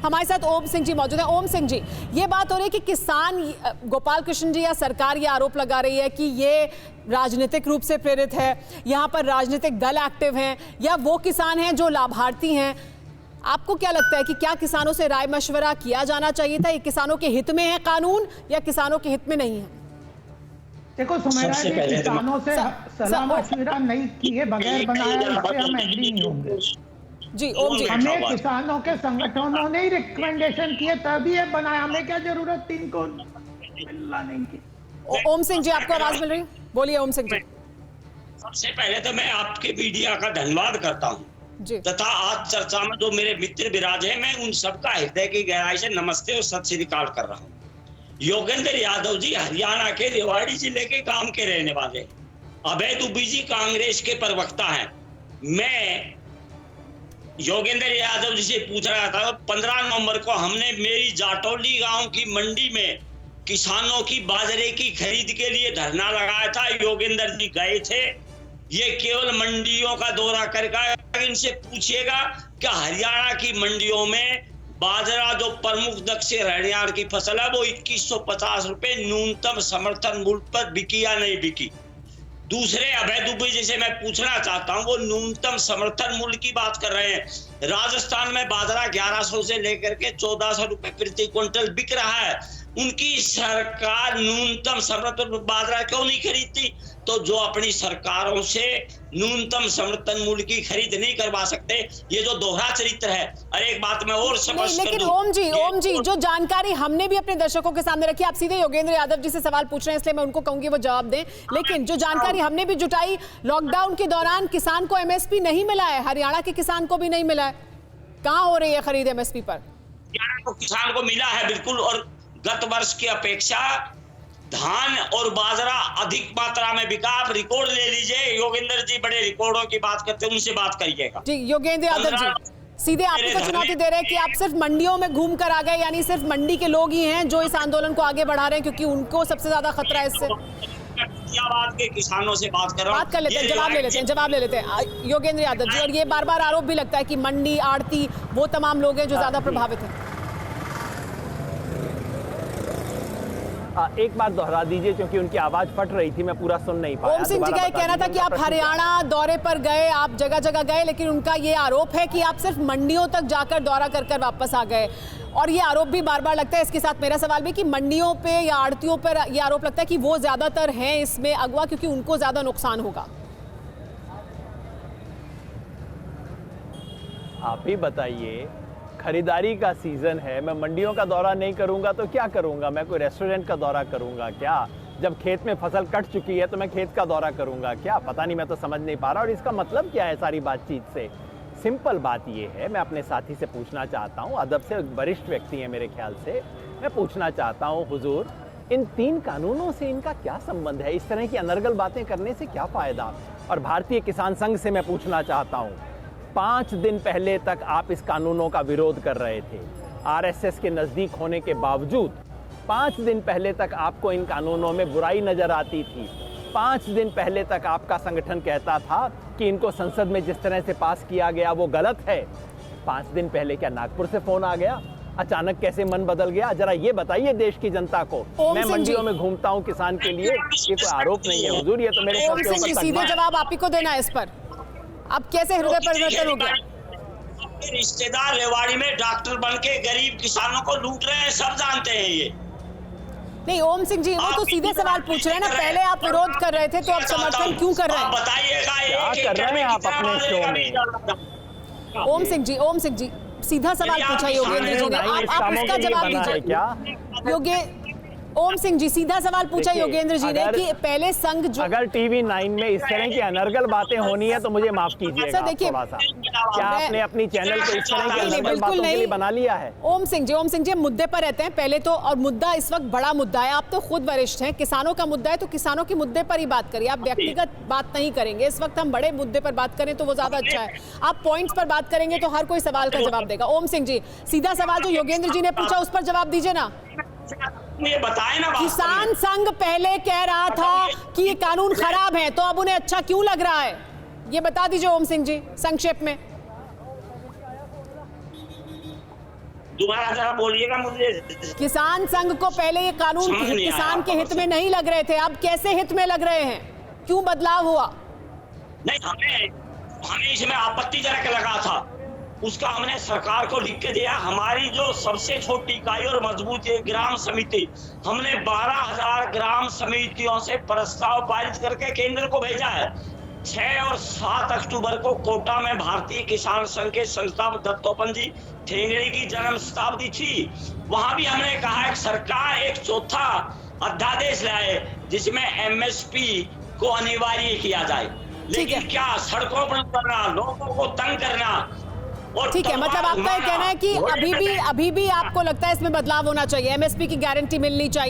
हमारे साथ ओम सिंह जी मौजूद हैं। ओम सिंह जी, ये बात हो रही है कि किसान, गोपाल कृष्ण जी या सरकार ये आरोप लगा रही है कि ये राजनीतिक रूप से प्रेरित है, यहाँ पर राजनीतिक दल एक्टिव हैं या वो किसान हैं जो लाभार्थी हैं। आपको क्या लगता है कि क्या किसानों से राय मशवरा किया जाना चाहिए था? ये किसानों के हित में है कानून या किसानों के हित में नहीं है? देखो सुमेरा जी, किसानों से सलाह मशविरा नहीं किए बगैर बनाया, इससे हम एग्री नहीं होंगे। जी ओम जी, हमें किसानों के संगठनों ने ही रिकमेंडेशन किए तभी ये बनाया, हमें क्या जरूरत थी इनको मिलना नहीं की। ओम सिंह जी, आपको आवाज मिल रही? बोलिए ओम सिंह जी। सबसे पहले तो मैं आपके मीडिया का धन्यवाद करता हूँ तथा आज चर्चा में जो मेरे मित्र विराज हैं, मैं उन सबका हृदय की गहराई से नमस्ते और सत श्री अकाल कर रहा हूँ। योगेंद्र यादव जी हरियाणा के रेवाड़ी जिले के गांव के रहने वाले, अभय दुबे जी कांग्रेस के प्रवक्ता हैं। मैं योगेंद्र यादव जी से पूछ रहा था, 15 नवंबर को हमने मेरी जाटौली गांव की मंडी में किसानों की बाजरे की खरीद के लिए धरना लगाया था। योगेंद्र जी गए थे। ये केवल मंडियों का दौरा करके इनसे पूछिएगा कि हरियाणा की मंडियों में बाजरा जो प्रमुख दक्षिण हरियाणा की फसल है वो 2150 रुपए न्यूनतम समर्थन मूल्य पर बिकी या नहीं बिकी। दूसरे अभय दुबे जी से मैं पूछना चाहता हूं, वो न्यूनतम समर्थन मूल्य की बात कर रहे हैं। राजस्थान में बाजरा 1100 से लेकर के 1400 रुपए प्रति क्विंटल बिक रहा है। उनकी सरकार न्यूनतम समर्थन बाजरा क्यों नहीं खरीदती? तो जो अपनी सरकारों से न्यूनतम समर्थन मूल्य की खरीद नहीं करवा सकते, ये जो दोहरा चरित्र है। अरे एक बात मैं और स्पष्ट कर दूं। लेकिन ओम जी जो जानकारी हमने भी अपने दर्शकों के सामने रखी, आप सीधे योगेंद्र यादव जी से सवाल पूछ रहे हैं इसलिए मैं उनको कहूंगी वो जवाब दें। लेकिन जो जानकारी हमने भी जुटाई, लॉकडाउन के दौरान किसान को एमएसपी नहीं मिला है, हरियाणा के किसान को भी नहीं मिला है। कहां हो रही है खरीद एमएसपी पर? किसान को मिला है बिल्कुल, और गत वर्ष की अपेक्षा धान और बाजरा अधिक मात्रा में बिका। आप रिकॉर्ड ले लीजिए, योगेंद्र जी बड़े रिकॉर्डों की बात करते हैं, उनसे बात करिएगा। जी योगेंद्र यादव जी, सीधे आपको चुनौती दे रहे हैं कि आप सिर्फ मंडियों में घूम कर आ गए, यानी सिर्फ मंडी के लोग ही हैं जो इस आंदोलन को आगे बढ़ा रहे हैं क्योंकि उनको सबसे ज्यादा खतरा है इससे। के किसानों से बात कर रहा हूं। बात कर लेते हैं, जवाब ले लेते हैं योगेंद्र यादव जी। और ये बार बार आरोप भी लगता है कि मंडी आड़ती वो तमाम लोग हैं जो ज्यादा प्रभावित हैं। एक बार दोहरा दीजिए क्योंकि उनकी आवाज फट रही थी, मैं पूरा सुन नहीं पाया। ओम सिंह जी का कहना था कि आप हरियाणा दौरे पर गए, आप जगह जगह गए, लेकिन उनका ये आरोप है कि आप सिर्फ मंडियों तक जाकर दौरा कर वापस आ गए। और ये आरोप भी बार बार लगता है। इसके साथ मेरा सवाल भी कि मंडियों पे या आड़तियों पर ये आरोप लगता है कि वो ज्यादातर हैं इसमें अगवा क्योंकि उनको ज्यादा नुकसान होगा। आप ही बताइए, खरीदारी का सीजन है, मैं मंडियों का दौरा नहीं करूंगा तो क्या करूंगा? मैं कोई रेस्टोरेंट का दौरा करूंगा क्या? जब खेत में फसल कट चुकी है तो मैं खेत का दौरा करूंगा क्या? पता नहीं, मैं तो समझ नहीं पा रहा। और इसका मतलब क्या है सारी बातचीत से? सिंपल बात ये है, मैं अपने साथी से पूछना चाहता हूँ, अदब से वरिष्ठ व्यक्ति है मेरे ख्याल से, मैं पूछना चाहता हूँ हुजूर, इन 3 कानूनों से इनका क्या संबंध है? इस तरह की अनर्गल बातें करने से क्या फायदा? और भारतीय किसान संघ से मैं पूछना चाहता हूँ, 5 दिन पहले तक आप इस कानूनों का विरोध कर रहे थे, आरएसएस के नजदीक होने के बावजूद 5 दिन पहले तक आपको इन कानूनों में बुराई नजर आती थी। 5 दिन पहले तक आपका संगठन कहता था कि इनको संसद में जिस तरह से पास किया गया वो गलत है। 5 दिन पहले क्या नागपुर से फोन आ गया? अचानक कैसे मन बदल गया? जरा ये बताइए देश की जनता को। मैं मंडियों में घूमता हूँ किसान के लिए, ये कोई आरोप नहीं है हुजूर, ये तो मेरे ओम सिंह जी, सीधे जवाब आप ही को देना है इस पर। अब कैसे हृदय परिवर्तन हो गया? रिश्तेदार रेवाड़ी में डॉक्टर बन के गरीब किसानों को लूट रहे हैं, सब जानते हैं ये। नहीं ओम सिंह जी, वो तो सीधे सवाल पूछ रहे हैं ना, पहले आप विरोध कर रहे थे तो अब समर्थन क्यों कर रहे हैं? बताइएगा क्या कर रहे हैं आप अपने शो में? ओम सिंह जी सीधा सवाल पूछा योगेंद्र जी ने, आप उसका जवाब दीजिए। ओम सिंह जी सीधा सवाल पूछा योगेंद्र जी ने कि पहले संघ जो, अगर टीवी 9 में इस तरह की अनर्गल बातें होनी है तो मुझे माफ कीजिएगा। देखिए, थोड़ा सा क्या आपने अपनी चैनल पे इस तरह की अनर्गल बातों के लिए बना लिया है? ओम सिंह जी मुद्दे पर रहते हैं पहले तो, और मुद्दा इस वक्त बड़ा मुद्दा है। आप तो खुद वरिष्ठ हैं, किसानों का मुद्दा है तो किसानों के मुद्दे पर ही बात करिए, आप व्यक्तिगत बात नहीं करेंगे। इस वक्त हम बड़े मुद्दे पर बात करें तो वो ज्यादा अच्छा है। आप पॉइंट्स पर बात करेंगे तो हर कोई सवाल का जवाब देगा। ओम सिंह जी सीधा सवाल जो योगेंद्र जी ने पूछा उस पर जवाब दीजिए ना। ये बताए ना, किसान संघ पहले कह रहा था कि ये कानून खराब है, तो अब उन्हें अच्छा क्यों लग रहा है? ये बता दीजिए ओम सिंह जी संक्षेप में। दोबारा जरा बोलिएगा मुझे। किसान संघ को पहले ये कानून समझ नहीं आया किसान के आपका हित में नहीं लग रहे थे, अब कैसे हित में लग रहे हैं? क्यों बदलाव हुआ? नहीं, हमें इसमें आपत्तिजनक लगा था, उसका हमने सरकार को लिख के दिया। हमारी जो सबसे छोटी इकाई और मजबूत है ग्राम समिति, हमने 12,000 ग्राम समितियों से प्रस्ताव पारित करके केंद्र को भेजा है। 6 और 7 अक्टूबर को कोटा में भारतीय किसान संघ के संस्थापक दत्तोपंत जी ठेंगड़ी की जन्म शताब्दी थी। वहां भी हमने कहा है सरकार एक चौथा अध्यादेश लाए जिसमें एमएसपी को अनिवार्य किया जाए। लेकिन क्या सड़कों पर उतरना, लोगों को तंग करना और ठीक है, मतलब आपका ये कहना है कि अभी भी आपको लगता है इसमें बदलाव होना चाहिए, एमएसपी की गारंटी मिलनी चाहिए।